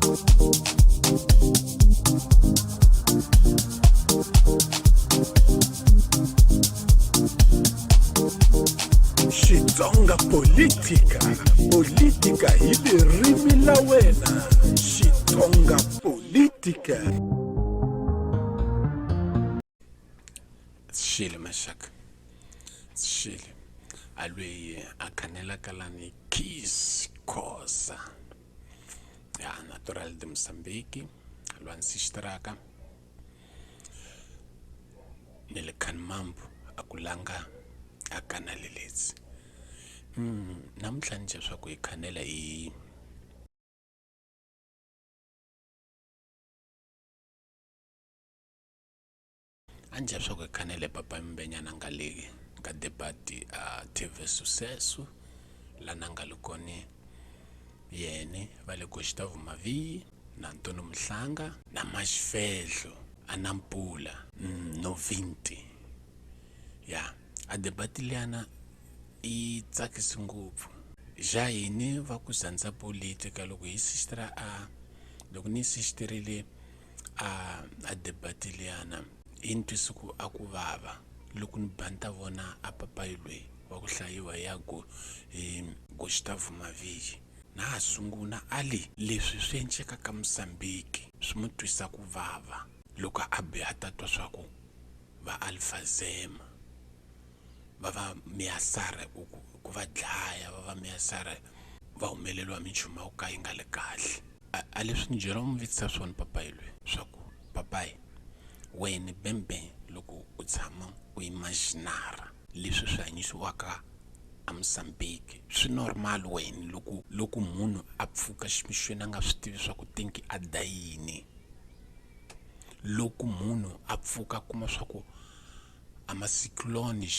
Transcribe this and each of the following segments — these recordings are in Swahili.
Xitsonga politika hi ririmi la wena. Xitsonga politika. Xile maxaka, xile alweyi a khanela kalani Kiss Khoza ya natural de Mozambique alwansi xiteraka nile Kanmambu akulanga a kanale letsi. Namhlanje swa ku hi khanela hi anje swa ku hi khanele Papa Mbenyana ngaleki ka debate TV Sucesso lana ngalukoni yene vale Gustavo Mavi na Antonio Mhlanga na Maxifehlo Anampula no Vinti ya a debate liana i tsakisi ngopfu ja hini va ku zandza politika loko hi sistera loko ni sisterile a debate liana i ntwisi ku a ku vava loko ni banta vona a papayi lweyi wa ku hlayiwa ya Gustavo Mavi na sungula ali leswi swi enceka ka Mozambique swi mu twisa ku vava loko a biha tatwa swa ku va Alpha Zema va miyasara ku va dlaya va miyasara va humeleliwa minchumu yo ka yi nga le kahle a leswi ni byela mu vutisa swona papayi lweyi swa ku papayi wena bembe loko u tshama u imaginara leswi swi hanyisiwaka a Mozambique swi normal wena loko munhu a pfuka ximixweni a nga swi tivi swa ku tenki a dayini loko munhu a pfuka kuma swa ku a masikuloni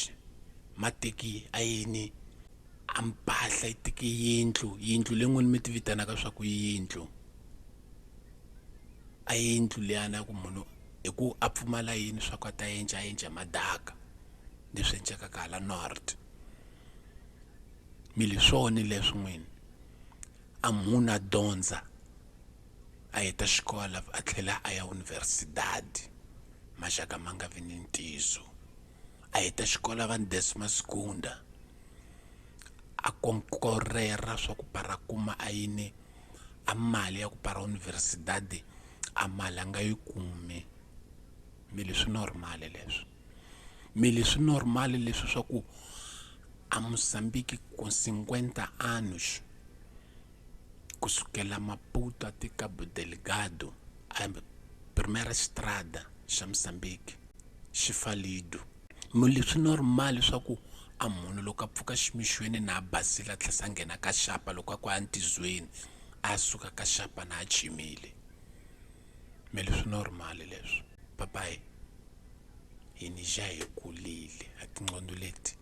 mateki a yini a mpahla yi teke yindlu len'wini mi ti vitanaka swa ku yindlu a yindlu liyana ku munhu i ku a pfumala yini swa ku a ta yenja madaka leswi encekaka hala North mili swona leswi n'wini a munhu a dyondza a heta xikola a tlhela a ya universidad maxaka ma nga vi ni ntizo a heta xikola van Desmas Gunda a konkorera swa ku para kuma a yini a mali ya ku para universidad a mali a nga yi kumi mili swi normale leswi swa ku a Mozambique ku 50 anos kusukela Maputo a Cabo Delgado a primeira estrada xa Mozambique xi falido mili swi normale swa ku a munhu loko a pfuka ximixweni na basila tlhela a nghena ka xapa loko a ku antizweni a suka ka xapa na a chimile mili swi normale leswi papayi hini ja hi kulile a tinqondo leti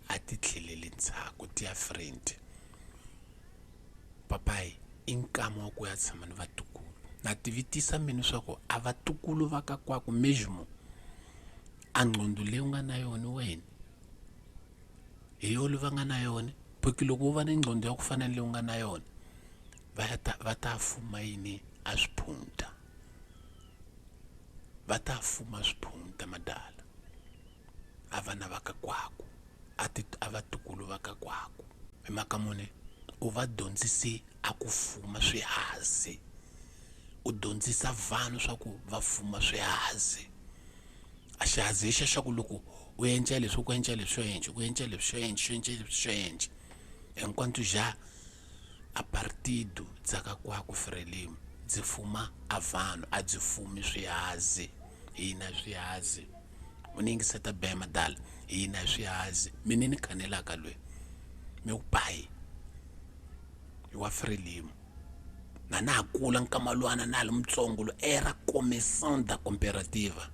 a ti tlheleli ndzhaku ti ya friend papayi i nkama wa ku ya tshama ni vatukulu na tivitisa mini swa ku a vatukulu va ka kwaku mesmo a nqondo leyi u nga na yona wena hi yolo va nga na yona porque loko u va ni nqondo ya ku fana leyi u nga na yona va ta fuma yini a swiphunta va ta fuma swiphunta madala a vana va ka kwaku a vatukulu va ka kwaku hi mhaka mune u va dyondzise a ku fuma swihazi u dyondzisa vanhu swa ku va fuma swihazi a xihazi hi xa ku loko u endla leswi ku endla leswi henci ku endla leswi enquanto já a partido dzaka kwaku Frelimo dzi fuma a vanhu a dzi fumi swihazi hina swihazi uningiseta be madala hina swihazi mina ni khanelaka lwe mi upayi wa Frelimo na kula nkamalwana na le mutsongo lo era comissão da cooperativa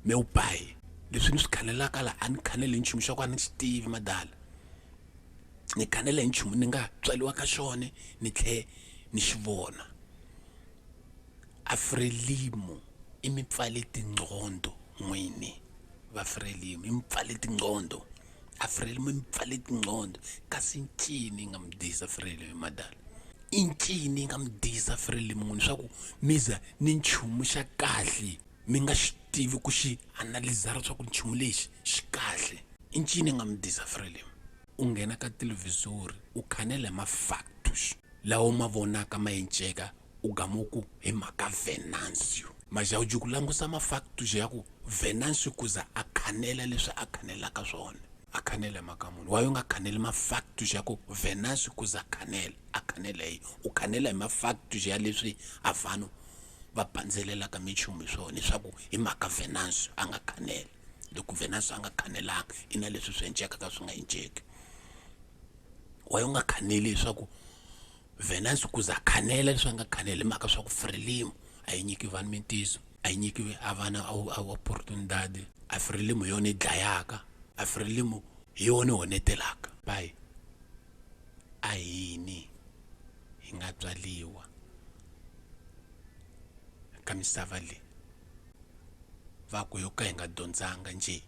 mi upayi leswi ni swi khanelaka la a ni khanele nchumu xa ku a ni xi tivi madala ni khanele nchumu ni nga tswaliwa ka xona ni tlhe ni xi vona a Frelimo i mi pfale tinqondo n'wini va Frelimo i mi pfale tinqondo a Frelimo i mi pfale tinqondo kasi ncini nga mi disa Frelimo madala i ncini nga mi disa Frelimo n'wini swa ku miza ni nchumu xa kahle mi nga xi tivi ku xi analizara swa ku nchumu lexi xi kahle i ncini nga mi disa Frelimo u nghena ka televizori u khanela hi mafactus lawa ma vonaka ma enceka u gamuku hi mhaka Venancio majawu ku langusa mafactus ya ku Venancio kuza a khanela leswi a khanelaka swona a khanela mhaka munhu wayo nga khaneli mafactus ya ku Venancio kuza a khanela hi u khanela hi mafactus ya leswi a vanhu va pandzelelaka minchumu swona leswaku hi mhaka Venancio a nga khanela loko Venancio a nga khanelanga i na leswi swi enceka ka swi nga enceki wayo nga khaneli leswaku Venancio kuza khanela leswi a nga khanela hi mhaka swa ku Frelimo a yi nyiki vanhu mintiso a yi nyikiwe a vana a opportunidade a Frelimo yona yi dlayaka a Frelimo hi yona honetelaka bai a hini hi nga tswaliwa ka misava leyi va ku yo ka hi nga dyondzanga nje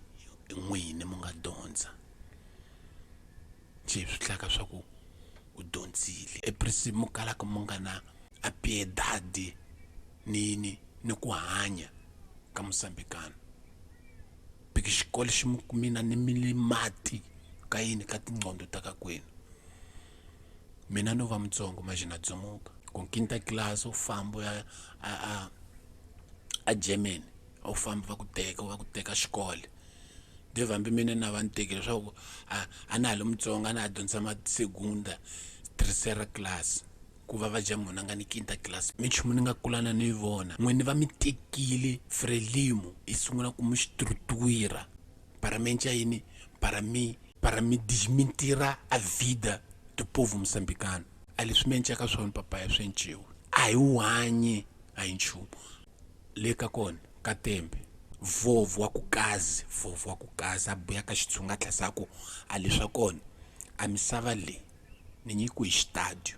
n'wini mu nga dyondza nje swi tlaka swa ku u dyondzile eprisimu kalaka mu nga na a piedade ni ku hanya ka Musambikana biki xikolo xi mu kumina ni milimati ka yini ka tinqondo ta ka kwenu mina no va mutsongo majina dzomuka ku quinta class u famba ya a Germany u famba va ku teka xikolo devambi mina na va ntekile leswaku a na le mutsonga na dyondza ma segunda tercera class ku va ja munhu nga ni quinta class minchumu ni nga kulana ni vona n'wini va mi tekile Frelimo i sungula ku mi xistructura para mencha yini para mi desmentira a vida do povo moçambicano a leswi mi encaka swona papaya swi enciwa a hi uhanyi a hi nchumu le ka kona ka tembe vovo wa ku kazi a buya ka xitshunga tlhasaku a leswa kona a misava leyi ni nyikiwe hi xitadio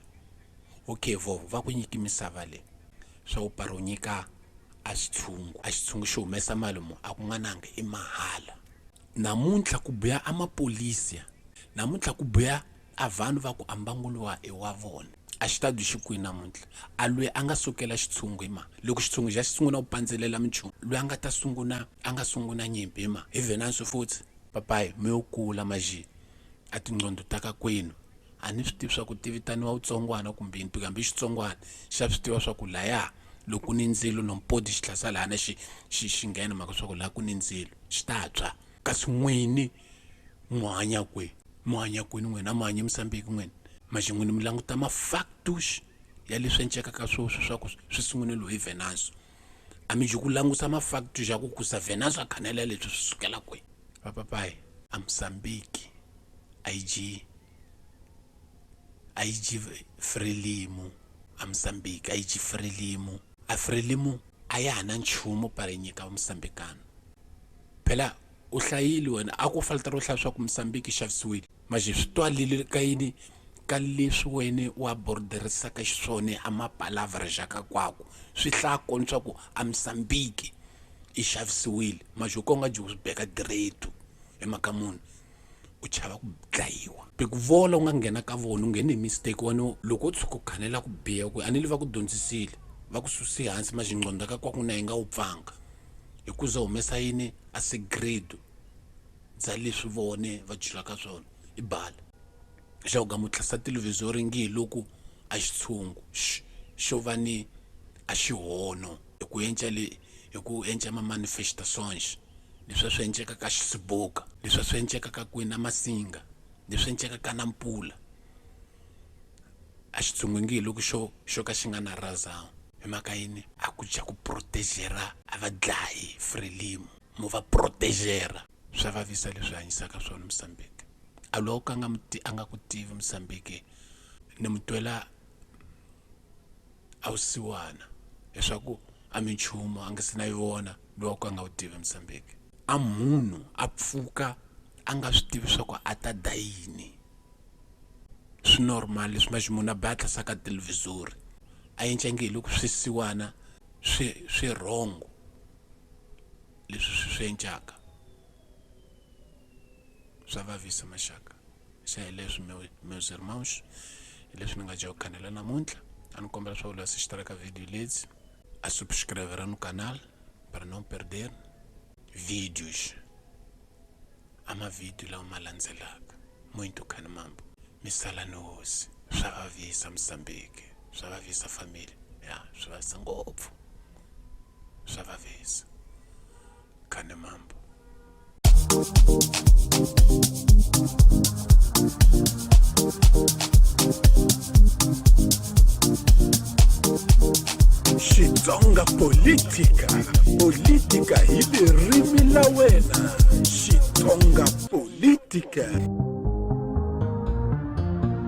okay vovo va ku nyiki misava leyi swa u paro nyika a xitshungu xo humesa mali mo a ku nga nanga i mahala namuntlha ku buya a mapolisi namuntlha ku buya a vanhu va ku ambanguliwa i wa vona a xitadio xi kwini namuntlha a loyi a nga sukela xitshungu hi loko xitshungu xa sungula ku pandzelela minchumu loyi a nga sunguna nyimpi hi Venancio futhi papayi mi yo kula maji a tinqondo ta ka kwenu a ni swi tivi swa ku tivitaniwa utsongwana kumbe intu kambe xitsongwana xa swi tiva swa ku laya loko ni ndzilo nompodi xi tlhasa lana xi nghena mhaka swa ku la ku ni ndzilo xi ta tshwa kasi n'wini muhanya kwini n'wina muhanya Mosambiki n'wina maji n'wini mi languta mafactus ya leswi enceka ka swoswi swa ku swi sungulelo hi Venancio a mi ji ku langusa mafactus ya ku kusa Venancio a khanela leswi swi sukela kwihi papayi a Mosambiki a yi ji Frelimo a Mosambiki a yi ji Frelimo a Frelimo a ya hana nchumu para nyika Mosambikana phela u hlayile wena a ku faltara u hlaya swa ku Mosambiki xavisiwile maji swi twalile ka yini ka leswi wena wa borderisaka xiswona a mapalavra xaka kwako swi hlaya kona swa ku a Mosambiki i xavisiwile maji ko nga ji u beka direto emhaka munhu u chava ku dlayiwa beku vola u nga nghena ka vona u nghene hi mistake wani loko u tshuka u khanela ku biha ku a ni le va ku dyondzisile va ku susi hansi maji nqondo ka kwaku na yi nga u pfanga hikuza humesa yini a segredo bya leswi vone va julaka swona i bala xa ku gamu tlhasa televizori ngi loko a xitshungu xo va ni a xihono hi ku enca ma-manifestations leswi swi enceka ka Xisiboka leswi swi enceka ka kwini na Masinga leswi enceka ka Nampula a xitshungu ngi loko xo ka xi nga na razao hi mhaka yini a ku ja ku protegera a va dlayi Frelimo mu va protegera swa vavisa leswi hanyisaka swona Mosambiki a loko a nga ku tivi Mosambiki ni mutwela a wusiwana leswaku a minchumu a nga se na yi vona loko a nga wu tivi Mosambiki a munhu a pfuka a nga swi tivi swa ku a ta dayini swi normal leswi maji munhu a batla saka televizori a yenca ngi loko swisiwana swi wrong leswi swi encaka swa vavisa maxaka xa hi leswi meus irmãos leswi ni nga jawu khanela namuntlha. A ni kombela swa wula si xitaraka video leti a subscribera no canal para não perder vídeos. Ama vídeo lawa ma landzelaka. Muito khani mambo. Misala nosi. Swa vavisa Mozambique. Swa vavisa família. Ya, swa vavisa ngopfu. Swa vavisa. Khani mambo. Xitsonga politika. Politika hi ririmi la wena. Xitsonga politika.